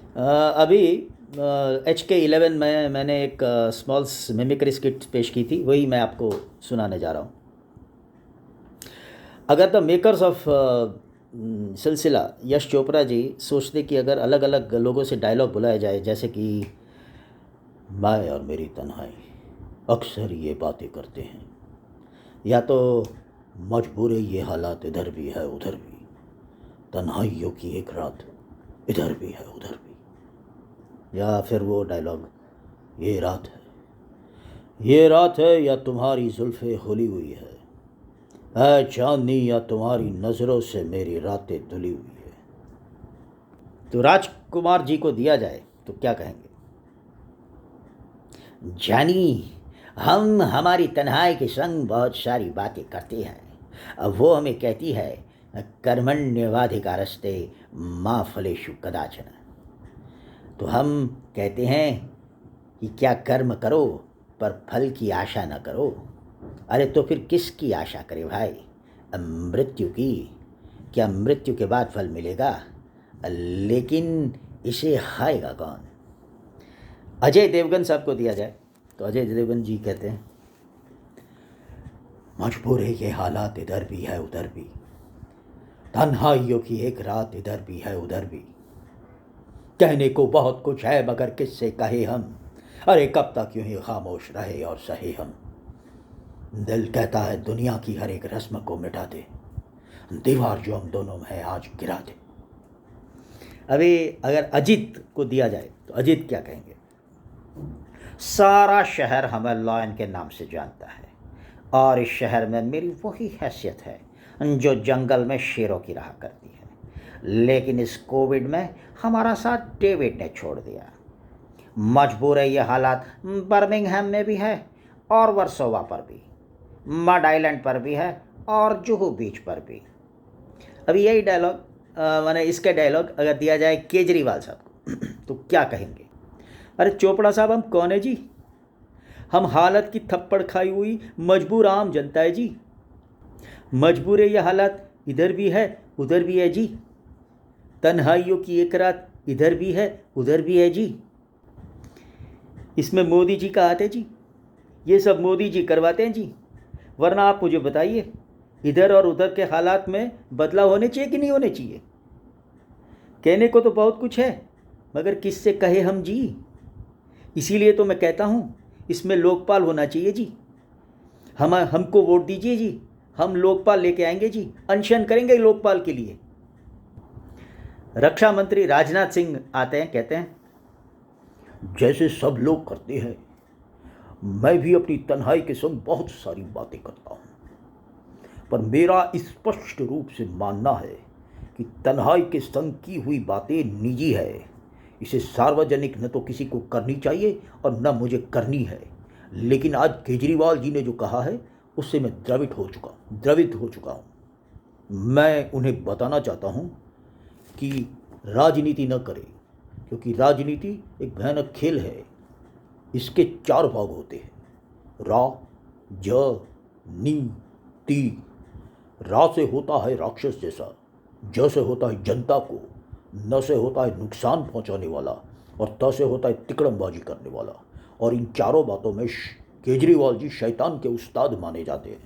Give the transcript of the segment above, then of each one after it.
अभी HK11 में मैंने एक स्मॉल मिमिक्री स्किट पेश की थी, वही मैं आपको सुनाने जा रहा हूँ। अगर द मेकर्स ऑफ सिलसिला यश चोपड़ा जी सोचते कि अगर अलग अलग लोगों से डायलॉग बुलाया जाए, जैसे कि मैं और मेरी तन्हाई अक्सर ये बातें करते हैं, या तो मजबूर है ये हालात इधर भी है उधर भी, तन्हाइयों की एक रात इधर भी है उधर भी, या फिर वो डायलॉग ये रात है या तुम्हारी जुल्फ़े खुली हुई है चांदनी या तुम्हारी नज़रों से मेरी रातें धुली हुई है। तो राजकुमार जी को दिया जाए तो क्या कहेंगे? जानी, हम हमारी तन्हाई के संग बहुत सारी बातें करते हैं। अब वो हमें कहती है कर्मण्यवाधिकारस्ते माँ फलेषु कदाचन। तो हम कहते हैं कि क्या कर्म करो पर फल की आशा न करो। अरे तो फिर किसकी आशा करे भाई? मृत्यु की। क्या मृत्यु के बाद फल मिलेगा? लेकिन इसे खाएगा कौन? अजय देवगन साहब को दिया जाए तो अजय देवगन जी कहते हैं, मजबूर है ये हालात इधर भी है उधर भी, तन्हाइयों की एक रात इधर भी है उधर भी, कहने को बहुत कुछ है मगर किससे कहे हम, अरे कब तक यूं ही खामोश रहे और सहे हम। दिल कहता है दुनिया की हर एक रस्म को मिटा दे, दीवार जो हम दोनों में है आज गिरा दे। अभी अगर अजीत को दिया जाए तो अजीत क्या कहेंगे? सारा शहर हमें लॉयन के नाम से जानता है और इस शहर में मेरी वही हैसियत है जो जंगल में शेरों की रहा करती है, लेकिन इस कोविड में हमारा साथ डेविड ने छोड़ दिया। मजबूर है ये हालात बर्मिंघम में भी है और वर्सोवा पर भी, मड आइलैंड पर भी है और जुहू बीच पर भी। अभी यही डायलॉग माने इसका डायलॉग अगर दिया जाए केजरीवाल साहब को तो क्या कहेंगे? अरे चोपड़ा साहब, हम कौन है जी? हम हालत की थप्पड़ खाई हुई मजबूर आम जनता है जी। मजबूर है ये हालात इधर भी है उधर भी है जी, तन्हाइयों की एक रात इधर भी है उधर भी है जी। इसमें मोदी जी का हाथ है जी, ये सब मोदी जी करवाते हैं जी। वरना आप मुझे बताइए, इधर और उधर के हालात में बदलाव होने चाहिए कि नहीं होने चाहिए? कहने को तो बहुत कुछ है मगर किससे कहे हम जी। इसीलिए तो मैं कहता हूँ इसमें लोकपाल होना चाहिए जी। हमको वोट दीजिए जी, हम लोकपाल लेके आएंगे जी, अनशन करेंगे लोकपाल के लिए। रक्षा मंत्री राजनाथ सिंह आते हैं, कहते हैं, जैसे सब लोग करते हैं मैं भी अपनी तन्हाई के संग बहुत सारी बातें करता हूँ, पर मेरा स्पष्ट रूप से मानना है कि तन्हाई के संग की हुई बातें निजी है, इसे सार्वजनिक न तो किसी को करनी चाहिए और न मुझे करनी है। लेकिन आज केजरीवाल जी ने जो कहा है उससे मैं द्रवित हो चुका हूँ। मैं उन्हें बताना चाहता हूँ कि राजनीति न करें, क्योंकि राजनीति एक भयानक खेल है। इसके 4 भाग होते हैं, रा ज नी ती। रा से होता है राक्षस जैसा, ज से होता है जनता को, न से होता है नुकसान पहुंचाने वाला और त से होता है तिकड़मबाजी करने वाला। और इन चारों बातों में केजरीवाल जी शैतान के उस्ताद माने जाते हैं।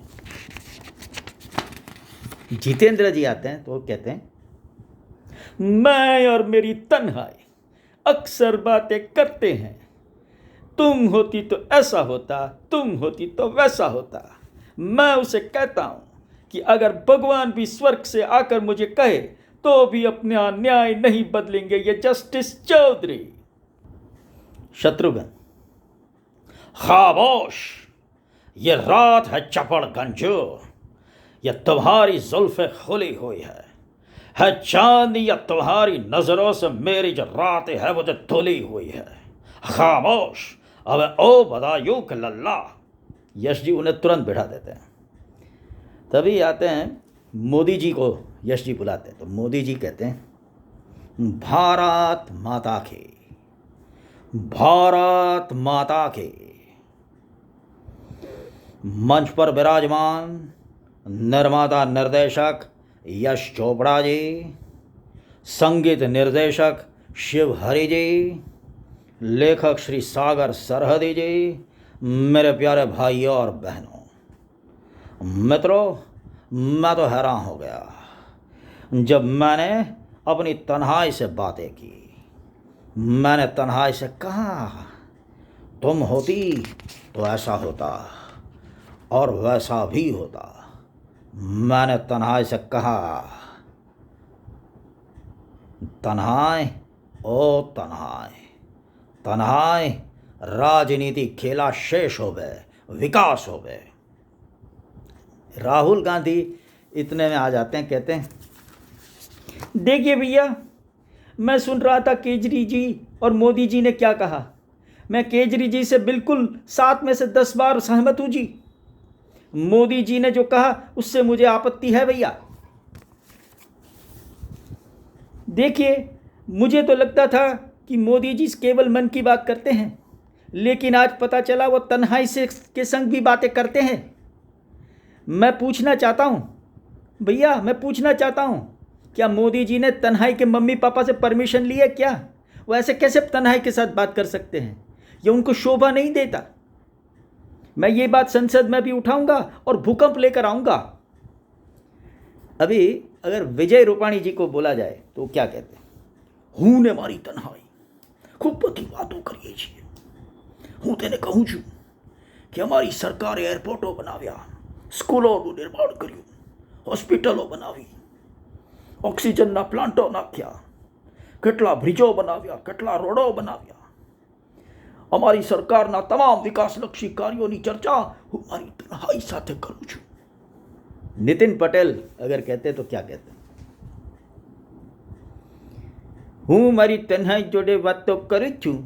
जितेंद्र जी आते हैं तो वो कहते हैं, मैं और मेरी तन्हाई अक्सर बातें करते हैं, तुम होती तो ऐसा होता, तुम होती तो वैसा होता। मैं उसे कहता हूं कि अगर भगवान भी स्वर्ग से आकर मुझे कहे तो भी अपना न्याय नहीं बदलेंगे ये जस्टिस चौधरी। शत्रुघ्न, खामोश, ये रात है चपड़गंजो, ये तुम्हारी जुल्फे खुली हुई है चांदी या तुम्हारी नजरों से मेरी जो रात है वो जो धुली हुई है। खामोश, अब ओ बदायूं लल्ला। यश जी उन्हें तुरंत बिठा देते हैं। तभी आते हैं मोदी जी को, यश जी बुलाते हैं तो मोदी जी कहते हैं, भारत माता के, भारत माता के। मंच पर विराजमान निर्माता निर्देशक यश चोपड़ा जी, संगीत निर्देशक शिव हरि जी, लेखक श्री सागर सरहदी जी, मेरे प्यारे भाइयों और बहनों, मित्रों, मैं तो हैरान हो गया जब मैंने अपनी तन्हाई से बातें की। मैंने तन्हाई से कहा, तुम होती तो ऐसा होता और वैसा भी होता। मैंने तन्हाई से कहा, तन्हाई ओ तन्हाई, तन्हाई राजनीति खेला शेष हो गए, विकास हो गए। राहुल गांधी इतने में आ जाते हैं, कहते हैं, देखिए भैया, मैं सुन रहा था केजरी जी और मोदी जी ने क्या कहा। मैं केजरी जी से बिल्कुल 7 में से 10 बार सहमत हूँ जी। मोदी जी ने जो कहा उससे मुझे आपत्ति है भैया। देखिए, मुझे तो लगता था कि मोदी जी केवल मन की बात करते हैं, लेकिन आज पता चला वो तन्हाई से के संग भी बातें करते हैं। मैं पूछना चाहता हूँ भैया, मैं पूछना चाहता हूँ, क्या मोदी जी ने तन्हाई के मम्मी पापा से परमिशन ली है क्या? वो ऐसे कैसे तन्हाई के साथ बात कर सकते हैं? ये उनको शोभा नहीं देता। मैं ये बात संसद में भी उठाऊंगा और भूकंप लेकर आऊंगा। अभी अगर विजय रूपाणी जी को बोला जाए तो क्या कहते हैं? हूँ ने मारी तन्हाई, खूब बधी वातों करिए છીએ। હું તેને કહું છું કે અમારી સરકારે એરપોર્ટો બનાવ્યા, સ્કૂલોનું નિર્માણ કર્યું, હોસ્પિટલો બનાવી, ઓક્સિજનના પ્લાન્ટો નાખ્યા, કેટલા બ્રિજો બનાવ્યા, કેટલા રોડો બનાવ્યા। અમારી સરકારના તમામ વિકાસલક્ષી કાર્યોની ચર્ચા હું મારી તન્હાઈ સાથે કરું છું। नितिन पटेल अगर कहते तो क्या कहते? હું મારી તન્હાઈ જોડે વાતો કરું છું।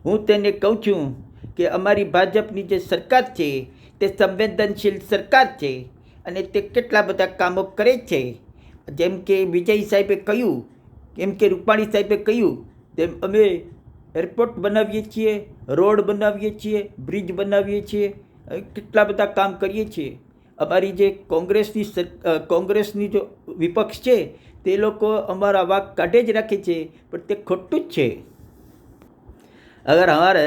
હું તેને કહું છું કે અમારી ભાજપની જે સરકાર છે તે સંવેદનશીલ સરકાર છે અને તે કેટલા બધા કામો કરે છે। જેમ કે વિજય સાહેબે કહ્યું, કેમ કે રૂપાણી સાહેબે કહ્યું તેમ અમે એરપોર્ટ બનાવીએ છીએ, રોડ બનાવીએ છીએ, બ્રિજ બનાવીએ છીએ, કેટલા બધા કામ કરીએ છીએ। અમારી જે કોંગ્રેસની जो વિપક્ષ છે તે લોકો અમારા વાક કાઢે જ રાખે છે, પણ તે ખોટું જ છે। अगर हमारे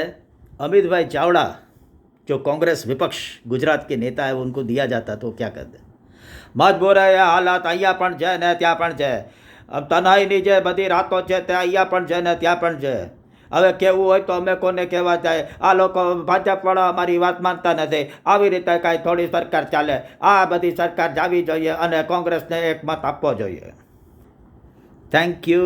अमित भाई चावड़ा जो कांग्रेस विपक्ष गुजरात के नेता है उनको दिया जाता तो क्या कहते? मत बोले हालात અહીંયા પણ છે ને ત્યાં પણ છે, તનાઈની જે બધી રાતો છે તે અહીંયા પણ છે ને ત્યાં પણ છે। હવે કહેવું હોય તો અમે કોને કહેવા જાય? આ લોકો ભાજપવાળા અમારી વાત માનતા નથી, આવી રીતે કાંઈ થોડી સરકાર ચાલે? આ બધી સરકાર જાવી જોઈએ અને કોંગ્રેસને એક મત આપવો જોઈએ। Thank you.